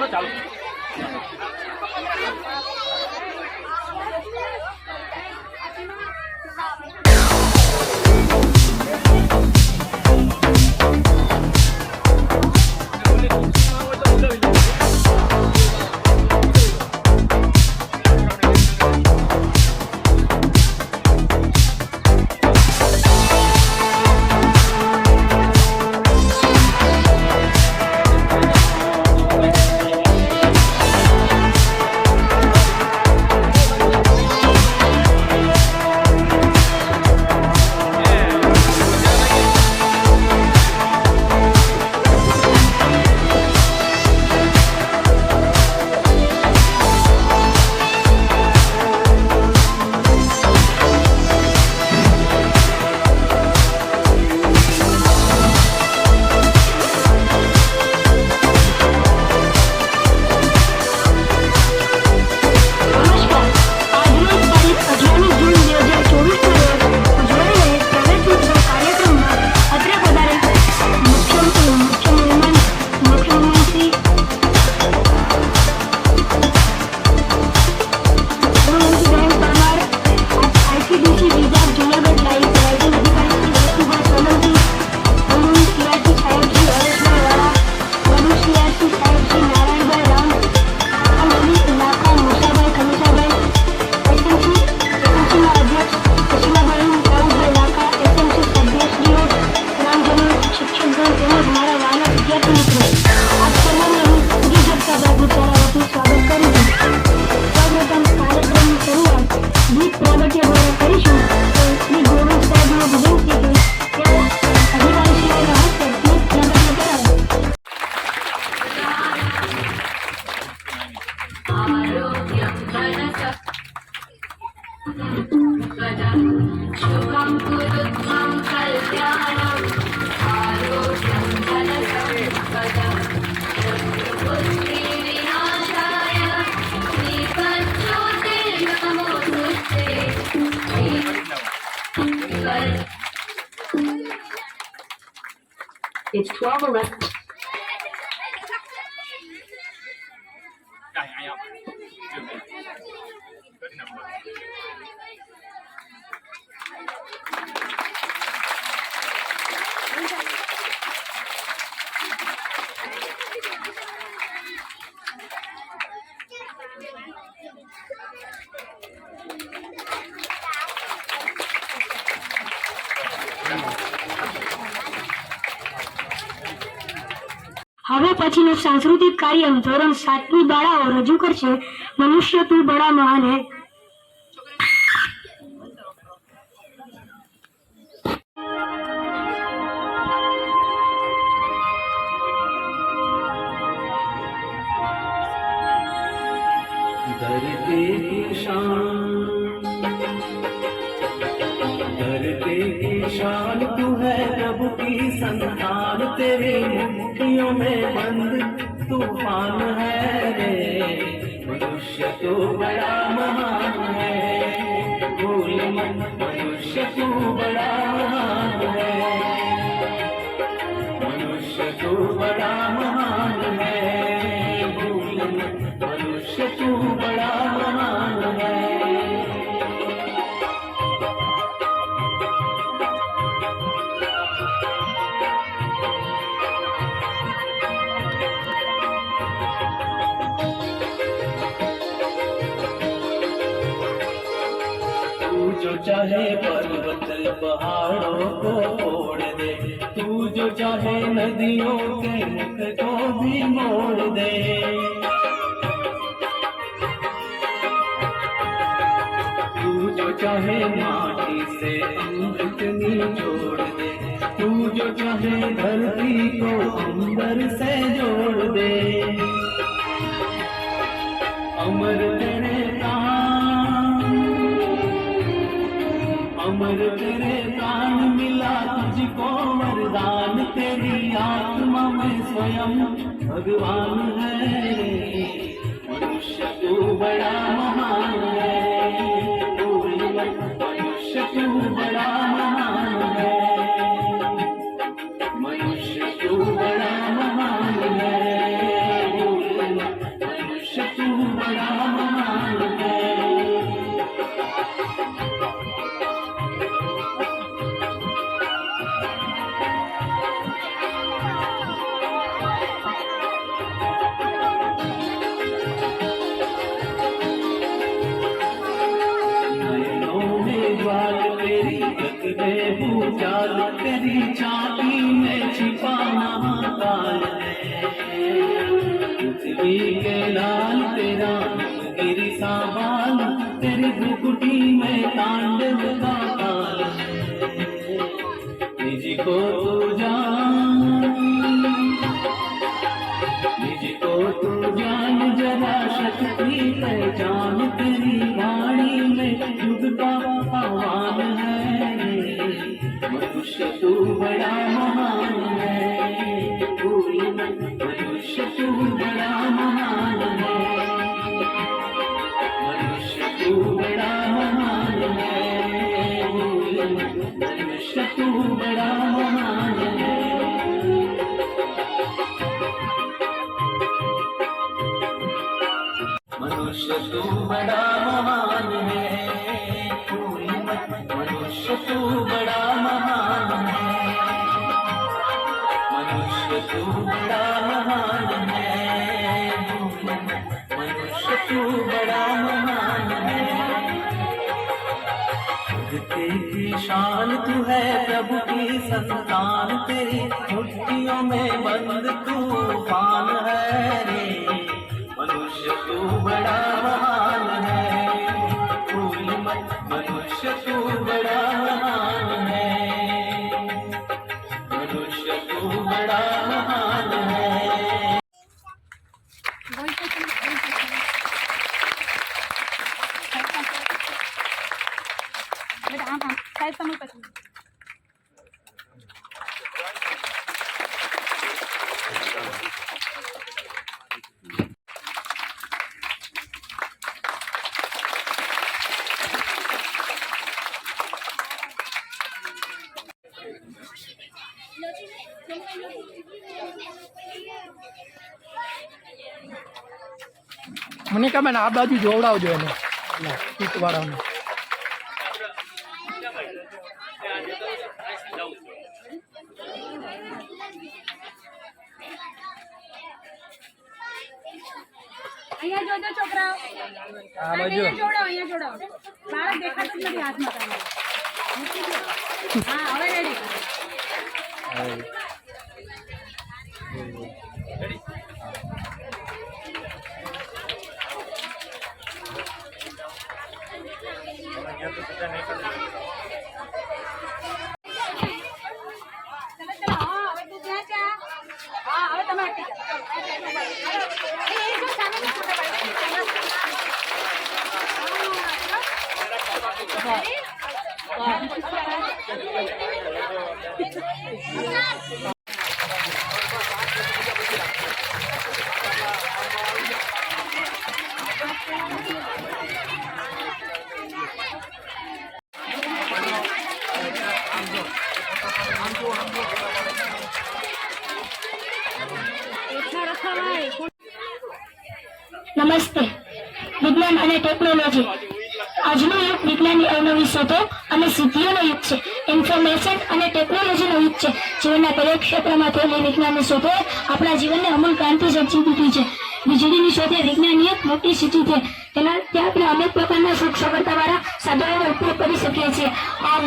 ચાલો ચાલો It's 12 arrest. હવે પછીનું સાંસ્કૃતિક કાર્ય ધોરણ 7ની બાળાઓ રજૂ કરશે મનુષ્ય તું બડા મહાન હૈ. धरती की शान तू है प्रभु की संतान तेरे मुट्ठियों में बंद तूफान है रे मनुष्य तो बड़ा महान है भूल मत मनुष्य तू बड़ा महान है मनुष्य तू बड़ा महान है भूल मत मनुष्य तू बड़ा महान है जो चाहे पर्वत पहाड़ों को तोड़ दे तू जो चाहे नदियों के मुख को भी मोड़ दे तू जो चाहे माटी से अमृत जोड़ दे तू जो चाहे धरती को अंबर से जोड़ दे अमर तेरे अमर तेरे प्राण मिला तुझको वरदान तेरी आत्मा में स्वयं भगवान है मनुष्य तू बड़ा महान है मनुष्य तू बड़ा महान है मनुष्य तू बड़ा महान है गए भूचाल तेरी चाबी में छिपा महाकाल है। पृथ्वी के लाल तेरा गिरी सा बाल तेरी भुकुटी में तांडव का काल है। निज को तू जान, निज को तू जान जरा शक्ति पहचान तेरी वाणी में युग का आह्वान है। मनुष्य तू बड़ा महान है, मनुष्य तू बड़ा महान है, मनुष्य तू बड़ा महान है, मनुष्य तू बड़ा महान है। मनुष्य तू बड़ा महान है, मनुष्य तू बड़ा महान है, मनुष्य तू बड़ा महान है, मनुष्य तू बड़ा महान है। तेरी शान तू है प्रभु की संतान तेरी मुट्ठियों में बंद तूफान है रे। मनुष्य तू बड़ा महान है, मनुष्य तू बड़ा महान है, मनुष्य तू बड़ा महान है। મનિકાબેન આ બાજુ જોવડાવજો એને સીટવાળાને. અહીંયા જોજો છોકરાઓ, આ બાજુ જોડો, અહીંયા જોડો. બાળક દેખાતું જ નથી હાથમાં તમારે. હા હવે રેડી. નમસ્તે. વિજ્ઞાન અને ટેકનોલોજી. આજનો યુગ વિજ્ઞાનની અવનવી શોધો અને સિદ્ધિઓનો યુગ છે. ઇન્ફોર્મેશન અને ટેકનોલોજીનો યુગ છે. જીવનના દરેક ક્ષેત્રમાં થયેલી વિજ્ઞાનની શોધોએ આપણા જીવનને અમૂલ ક્રાંતિ સર્જી દીધી છે. વીજળીની શોધે વિજ્ઞાનની એક મોટી સિદ્ધિ છે. તેનાથી આપણે અનેક પ્રકારના સુખ સગવડતાવાળા સાધનોનો ઉપયોગ કરી શકીએ છીએ.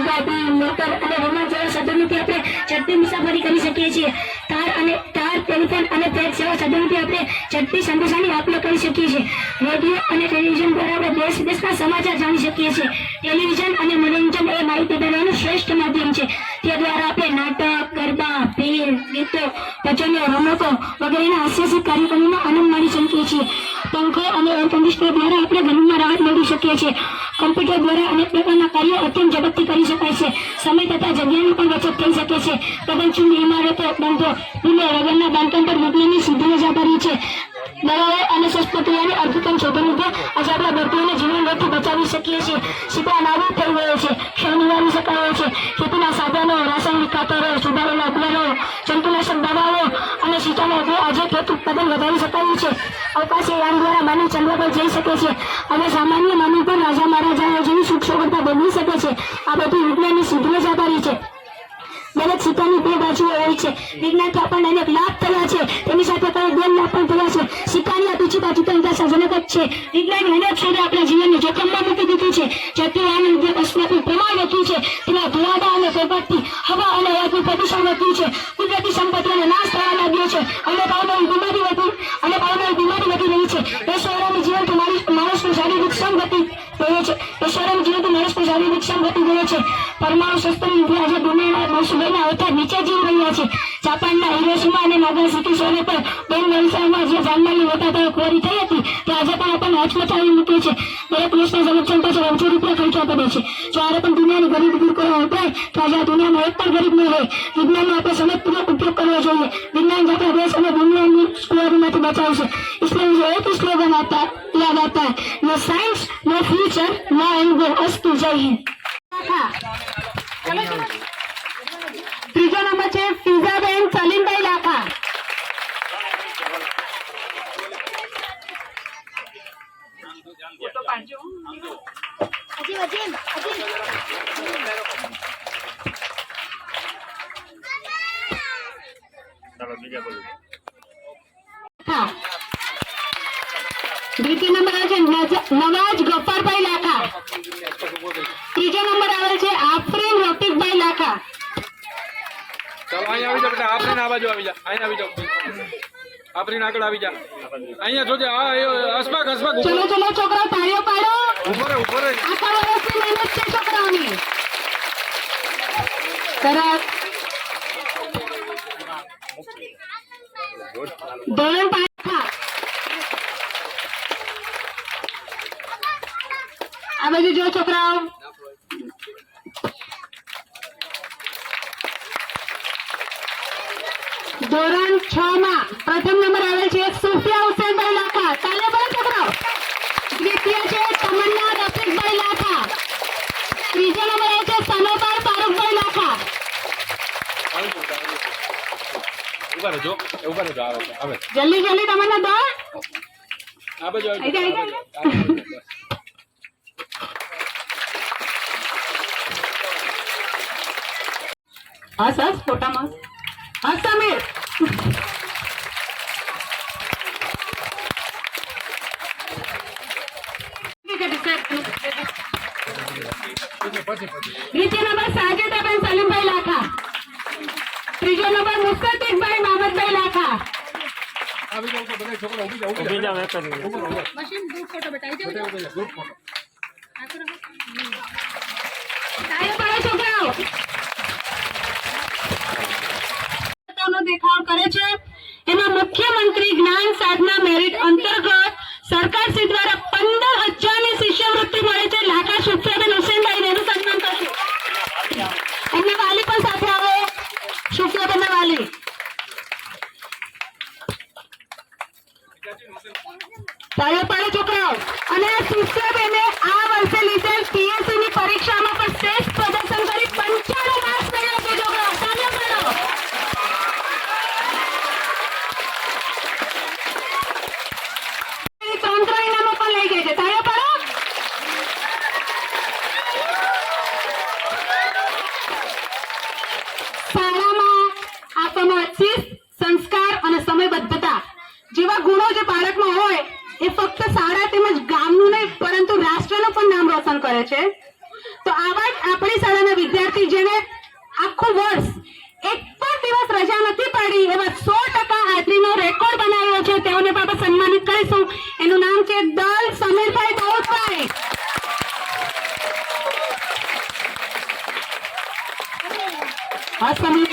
ગાડી, મોટર અને વિમાન જેવા સાધનોથી આપણે ઝડપી મુસાફરી કરી શકીએ છીએ. તાર, ટેલિફોન અને ફ્લેટ જેવા સાધનોથી આપણે ઝડપી સંદેશાની આપ-લે કરી શકીએ છીએ. રેડિયો અને ટેલિવિઝન દ્વારા આપણે દેશ વિદેશના સમાચાર જાણી શકીએ છીએ. ટેલિવિઝન અને મનોરંજન એ માહિતી મેળવવાનું શ્રેષ્ઠ માધ્યમ છે. તે દ્વારા આપણે નાટક, ગરબા, ફિલ્મ, ગીતો, ભજનો, રમતો વગેરેના હાસ્યરસિક કાર્યક્રમોનો આનંદ માણી શકીએ છીએ. પંખો અને એર કન્ડિશનર દ્વારા આપણે ગરમીમાં રાહત મેળવી શકીએ છીએ. કમ્પ્યુટર દ્વારા અનેક પ્રકારના કાર્યો અત્યંત ઝડપથી કરી શકાય છે. સમય તથા જગ્યાની પણ બચત થઈ શકે છે. ગગનચુંબી ઇમારતો, બંધો, પુલો વગરના બાંધકામ પર વિજ્ઞાનની સિદ્ધિઓ જ આભારી છે. દવાઓ અને શસ્ત્રક્રિયાની અદ્ભુત શોધોથી આજે આપણા દર્દીઓને જીવનભરથી બચાવી શકીએ છીએ. શીતળા નાબૂદ થઈ ગયો છે, ક્ષય નિવારી શકાયો છે. ખેતીના સાધનો, રાસાયણિક ખાતરો, સુધારેલા ઉપકરણો, જંતુનાશક દવાઓ અને સિંચાઈ આજે ખેત ઉત્પાદન વધારી શકાયું છે. અવકાશી યાન દ્વારા માનવ ચંદ્ર પર જઈ શકે છે. હવે સામાન્ય માનવ પર રાજા મહારાજાઓ જેવી સુખ સગવડતા બદલી શકે છે. આ બધી વિજ્ઞાનની સિદ્ધિઓ જ આભારી છે. દરેક સિક્કાની બે બાજુઓ હોય છે. વિજ્ઞાનથી આપણને અનેક લાભ થયા છે, તેની સાથે કઈ ગેરલાભ પણ થયા છે. સિક્કાની આ બીજી બાજુ તો નિરાશાજનક જ છે. વિજ્ઞાનની અનેક શોધો આપણા જીવનને જોખમમાં મૂકી દીધું છે. જેથી આનંદ જે અસ્તિત્વનું પ્રમાણ વધ્યું છે, તેના ધુમાડા અને ફેરફારથી હવા અને વાયુનું પ્રદૂષણ વધ્યું છે. કુદરતી સંપત્તિઓનો નાશ થવા લાગ્યો છે. અને ભાવનાની બીમારી વધી રહી છે. પેશવારાનું જીવનથી માણસનું શારીરિક શ્રમ ઘટી રહ્યો છે. પેશવારાનું જીવનથી માણસનું શારીરિક શ્રમ ઘટી ગયો છે. પરમાણુ શસ્ત્રોની લીધે આજે દુનિયાના મનુષ્યના અવતાર નીચે જીવી રહ્યા છે. જાપાનના હિરોશીમા અને નાગાસાકી શહેરો પર બોમ્બ વ્યવસાયમાં જે જાનમાલની મોટા ખોરી થઈ હતી, તે આજે પણ આપણને હચમચાવી મૂકે છે. દરેક દેશના સંરક્ષણ પાછળ અબજો રૂપિયા ખર્ચવા પડે છે. જો આરે પણ દુનિયાની ગરીબી દૂર કરવા ઉપાય, તો આજે આ દુનિયામાં એક પણ ગરીબ ન રહે. વિજ્ઞાનનો આપણે સમજપૂર્વક ઉપયોગ કરવો જોઈએ. વિજ્ઞાન જ આપણા દેશ અને દુનિયાની કુવારીમાંથી બચાવશે. इसलिए मुझे एक स्लोगन याद आता है, no science no future no end go. अस्तु, जय हिंद. ત્રીજો નંબર છે ફિઝાબેન સલીમભાઈ લાખા. દ્વિતીય નંબર આવે છે નવાજ ગફ્ફારભાઈ લાખા. ત્રીજો નંબર આવે છે આફરીન રફીકભાઈ લાખા. ચાલો અહીંયા આવી જા બેટા, આફરીન આ બાજુ આવી જા, અહીંયા આવી જાઓ, આફરીન આગળ આવી જા, અહીંયા જોજે, અશફાક ચલો ચલો છોકરાઓ તાળીઓ પાડો. ઉભો રહે આખા વર્ષની મહેનત છે છોકરાઓની. સરસ. ધોરણ 5. આ બાજુ જો છોકરાઓ. ધોરણ 6 માં પ્રથમ નંબર આવે છે સુફિયા હુસેનભાઈ લાખા. તાલે બોલો છોકરાઓ. દ્વિતીય છે તમન્ના રફીકભાઈ લાખા. ત્રીજો નંબર આવે છે સનોબર ફારૂકભાઈ લાખા. ઉભા રહેજો, આવે જલ્દી જલ્દી તમન્ના દો. આ બાજુ આવી આઈ જા. હસ ફોટામાં હસ સમીર. દ્વિતીય નંબર સાજિદાબેન સલીમભાઈ લાખા. ત્રીજો નંબર મુસ્તફીકભાઈ મહમદભાઈ લાખા. આવી જાઓ તો બધા છોકરા ઊભી જાઓ મશીન ગ્રુપ ફોટો બતાવી દો. Group photo. તાળીઓ પાડો છોકરાઓ. દેખાવ કરે છે. એમાં મુખ્યમંત્રી જ્ઞાન સાધના મેરિટ અંતર્ગત સરકારશ્રી દ્વારા 15,000 ની શિષ્યવૃત્તિ મળે છે. લાખા સુફિયાબેન હુસેનભાઈને એનું સન્માન કરશું. એમના વાલી પણ સાથે આવે. સુફિયાબેનના વાલી. તાળીઓ પાડો છોકરાઓ. અને સુફિયાબેને આ વર્ષે લીધેલ પીએસસી ની પરીક્ષામાં પણ શ્રેષ્ઠ પ્રદર્શન કરી 95 માર્ક્સ મેળવ્યા છે છોકરાઓ. તાળીઓ પાડો. સંસ્કાર અને સમયબદ્ધતા જેવા ગુણો જે બાળકમાં હોય, એ ફક્ત શાળા તેમજ ગામનું નહીં પરંતુ રાષ્ટ્રનું પણ નામ રોશન કરે છે. તો આવા જ આપણી શાળાના વિદ્યાર્થી જેને આખું વર્ષ એક પણ દિવસ રજા નથી પાડી એવા 100% હાજરીનો રેકોર્ડ બનાવ્યો છે, તેઓને બાબત સન્માનિત કરીશું. એનું નામ છે દલ સમીરભાઈ દાઉદભાઈ. હા સમીર.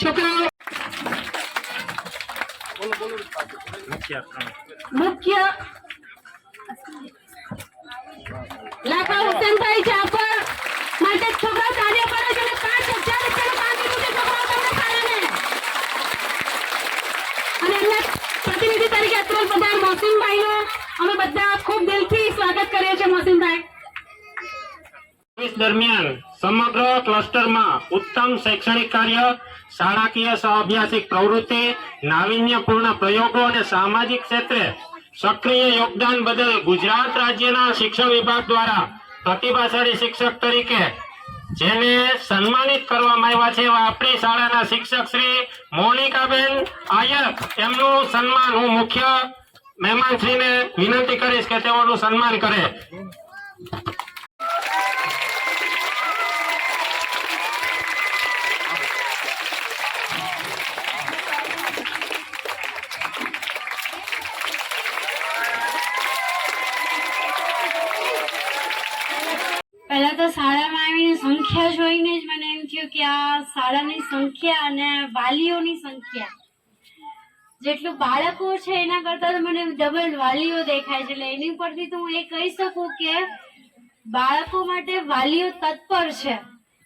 છોકરાઓ મુખ્ય લાખા હુસેનભાઈ જાફર માટે છોકરાઓ કાર્ય કરે છે. 5,000 રૂપિયાનું કામ દીધું છે છોકરાઓ તમને શાળાને. અને એમના પ્રતિનિધિ તરીકે અત્યારે બધા મોસીનભાઈનો અમે બધા ખૂબ દિલથી સ્વાગત કરીએ છીએ. મોસીનભાઈ. દરમિયાન સમગ્ર ક્લસ્ટરમાં ઉત્તમ શૈક્ષણિક કાર્ય, શાળાકીય સહઅભ્યાસિક પ્રવૃત્તિ, નાવીન્યપૂર્ણ પ્રયોગો અને સામાજિક ક્ષેત્રે સક્રિય યોગદાન બદલ ગુજરાત રાજ્યના શિક્ષણ વિભાગ દ્વારા પ્રતિભાશાળી શિક્ષક તરીકે જેને સન્માનિત કરવામાં આવ્યા છે એવા આપણી શાળાના શિક્ષક શ્રી મોનિકાબેન આયર, એમનું સન્માન હું મુખ્ય મહેમાનશ્રીને વિનંતી કરીશ કે તેઓનું સન્માન કરે. પહેલા તો શાળામાં આવીને સંખ્યા જોઈને જ મને એમ થયું કે આ શાળાની સંખ્યા અને વાલીઓની સંખ્યા, જેટલું બાળકો છે એના કરતા તો મને ડબલ વાલીઓ દેખાય છે. એટલે એની પરથી તો હું એ કહી શકું કે બાળકો માટે વાલીઓ તત્પર છે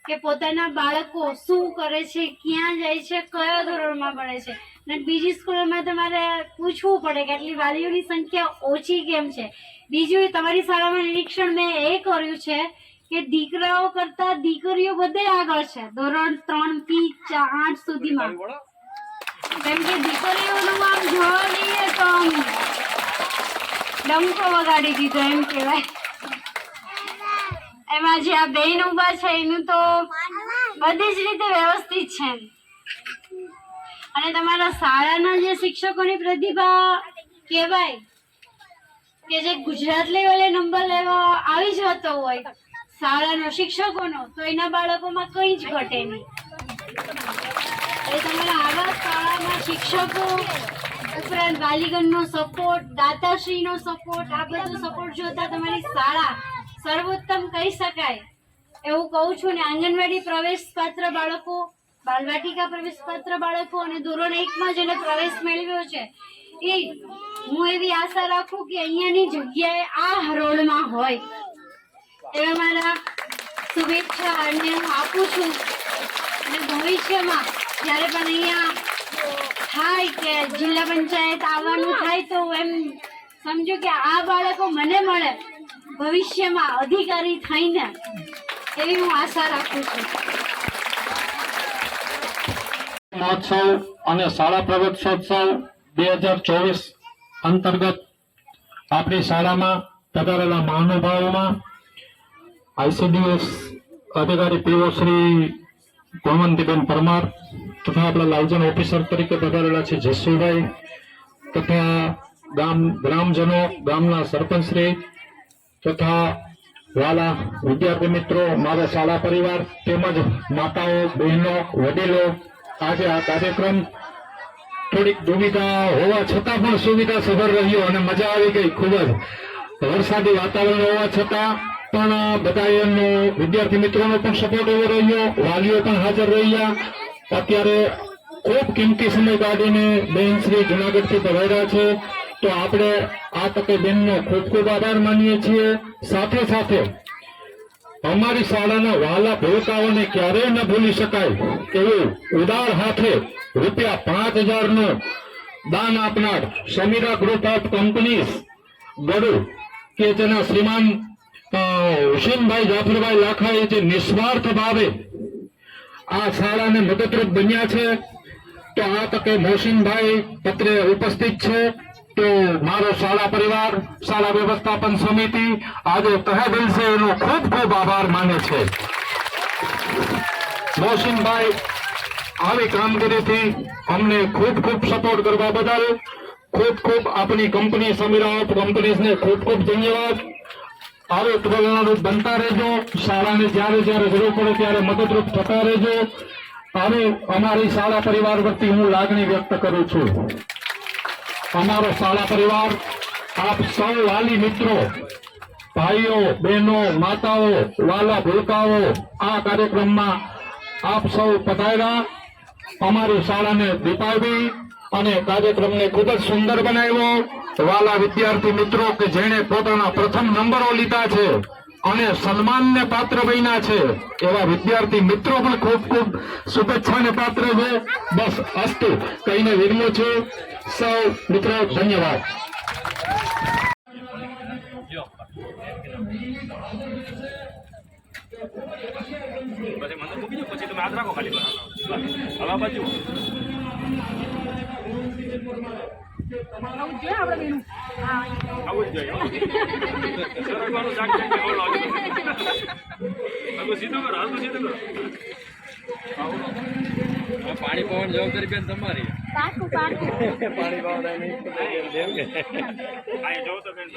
કે પોતાના બાળકો શું કરે છે, ક્યાં જાય છે, કયા ધોરણમાં ભણે છે. અને બીજી સ્કૂલોમાં તમારે પૂછવું પડે કે આટલી વાલીઓની સંખ્યા ઓછી કેમ છે. બીજું તમારી શાળામાં નિરીક્ષણ મેં એ કર્યું છે કે દીકરાઓ કરતા દીકરીઓ બધે આગળ છે ધોરણ 3 થી 8 સુધીમાં. કેમ કે દીકરીઓનું આમ જોવા જઈએ તો આમ ડંકો વગાડી દીધો એમ કહેવાય. એમાં જે આ બેન ઉભા છે એનું તો બધી જ રીતે વ્યવસ્થિત છે. અને તમારા શાળાના જે શિક્ષકોની પ્રતિભા કહેવાય કે જે ગુજરાત લેવલે નંબર લેવા આવી જતો હોય શાળાનો શિક્ષકોનો, તો એના બાળકોમાં કંઈ જ ઘટે નહીં. એ તમારા આવા શાળામાં શિક્ષકો ઉપરાંત વાલીગણનો સપોર્ટ, દાતાશ્રીનો સપોર્ટ, આ બધો સપોર્ટ જોતા તમારી શાળા સર્વોત્તમ કહી શકાય એવું કહું છું. ને આંગણવાડી પ્રવેશ પાત્ર બાળકો, બાલવાટિકા પ્રવેશ પાત્ર બાળકો અને ધોરણ 1માં જેને પ્રવેશ મેળવ્યો છે એ હું એવી આશા રાખું કે અહીંયાની જગ્યાએ આ હરોળમાં હોય એવા મારા શુભેચ્છા અને હું આપું છું. અને ભવિષ્યમાં જ્યારે પણ અહીંયા થાય કે જિલ્લા પંચાયત આવવાનું થાય તો એમ સમજો કે આ બાળકો મને મળે ભવિષ્યમાં અધિકારી થઈને, એવી હું આશા રાખું છું. મહોત્સવ અને શાળા પ્રવેશોત્સવ 2024 અંતર્ગત આપણી શાળામાં પધારેલા મહાનુભાવોમાં ICDS અધિકારી PO શ્રી ભગવંતીબેન પરમાર તથા આપણા લાયઝન ઓફિસર તરીકે પધારેલા છે જસુભાઈ તથા ગ્રામજનો, ગામના સરપંચશ્રી તથા વાલા વિદ્યાર્થી મિત્રો, મારો શાળા પરિવાર તેમજ માતાઓ, બહેનો, વડીલો, આજે આ કાર્યક્રમ થોડીક દુવિધા હોવા છતાં પણ સુવિધા સભર રહ્યો અને મજા આવી ગઈ. ખૂબ જ વરસાદી વાતાવરણ હોવા છતાં પણ બધાનો વિદ્યાર્થી મિત્રોનો પણ સપોર્ટ એવો રહ્યો, વાલીઓ પણ હાજર રહ્યા. અત્યારે ખૂબ કિંમતી સમય કાઢીને બેન શ્રી જુનાગઢથી પધાર્યા છે, તો આપણે આ તકે બેનનો ખૂબ ખૂબ આભાર માનીએ છીએ. સાથે સાથે અમારી શાળાના વાલા ભૂલકાઓને ક્યારેય ન ભૂલી શકાય એવું ઉદાર હાથે ₹5000 નું દાન આપનાર Samira group of companies Gadu કે જેના શ્રીમાન હુસેનભાઈ જાફરભાઈ લાખાએ જે નિસ્વાર્થ ભાવે આ શાળાને મદદરૂપ બન્યા છે, તો આ તકે મોહસિનભાઈ પત્રે ઉપસ્થિત છે. તો મારો શાળા પરિવાર, શાળા વ્યવસ્થાપન સમિતિ આજે તહેદિલ છે એનો ખૂબ ખૂબ આભાર માને છે. મોહસિનભાઈ આવી કામગીરીથી અમને ખૂબ ખૂબ સપોર્ટ કરવા બદલ ખૂબ ખૂબ આપણી કંપની સમીરા ઓફ કંપનીઝને ખૂબ ખૂબ ધન્યવાદ. આવે પ્રેરણારૂપ બનતા રહેજો, શાળાને જ્યારે જ્યારે જરૂર પડે ત્યારે મદદરૂપ થતા રહેજો. હવે અમારી શાળા પરિવાર વતી હું લાગણી વ્યક્ત કરું છું. અમારો શાળા પરિવાર, આપ સૌ વાલી મિત્રો, ભાઈઓ, બહેનો, માતાઓ, વાલા ભૂલકાઓ આ કાર્યક્રમમાં આપ સૌ પધાર્યા. અમારી શાળાને દીપાવી અને કાર્યક્રમને ખૂબ જ સુંદર બનાવ્યો. વાલા વિદ્યાર્થી મિત્રો કે જેણે પોતાના પ્રથમ નંબરો લીધા છે અને સન્માનને પાત્ર બન્યા છે એવા વિદ્યાર્થી મિત્રો પણ ખૂબ ખૂબ શુભેચ્છાને પાત્ર છે. બસ અસ્તુ કહીને વિરમું છું. સૌ મિત્રો ધન્યવાદ. પછી તમે હાથ રાખો ખાલી હવે બાજુ આવું જ જોઈએ સરળવાનું શાક છે કે ઓલો આગળ સીધું કરો હાલ તો સીધું કરો પાણી પવન જવાબદારી બેન તમારી પાણી પવન અહીં જોવો તો બેન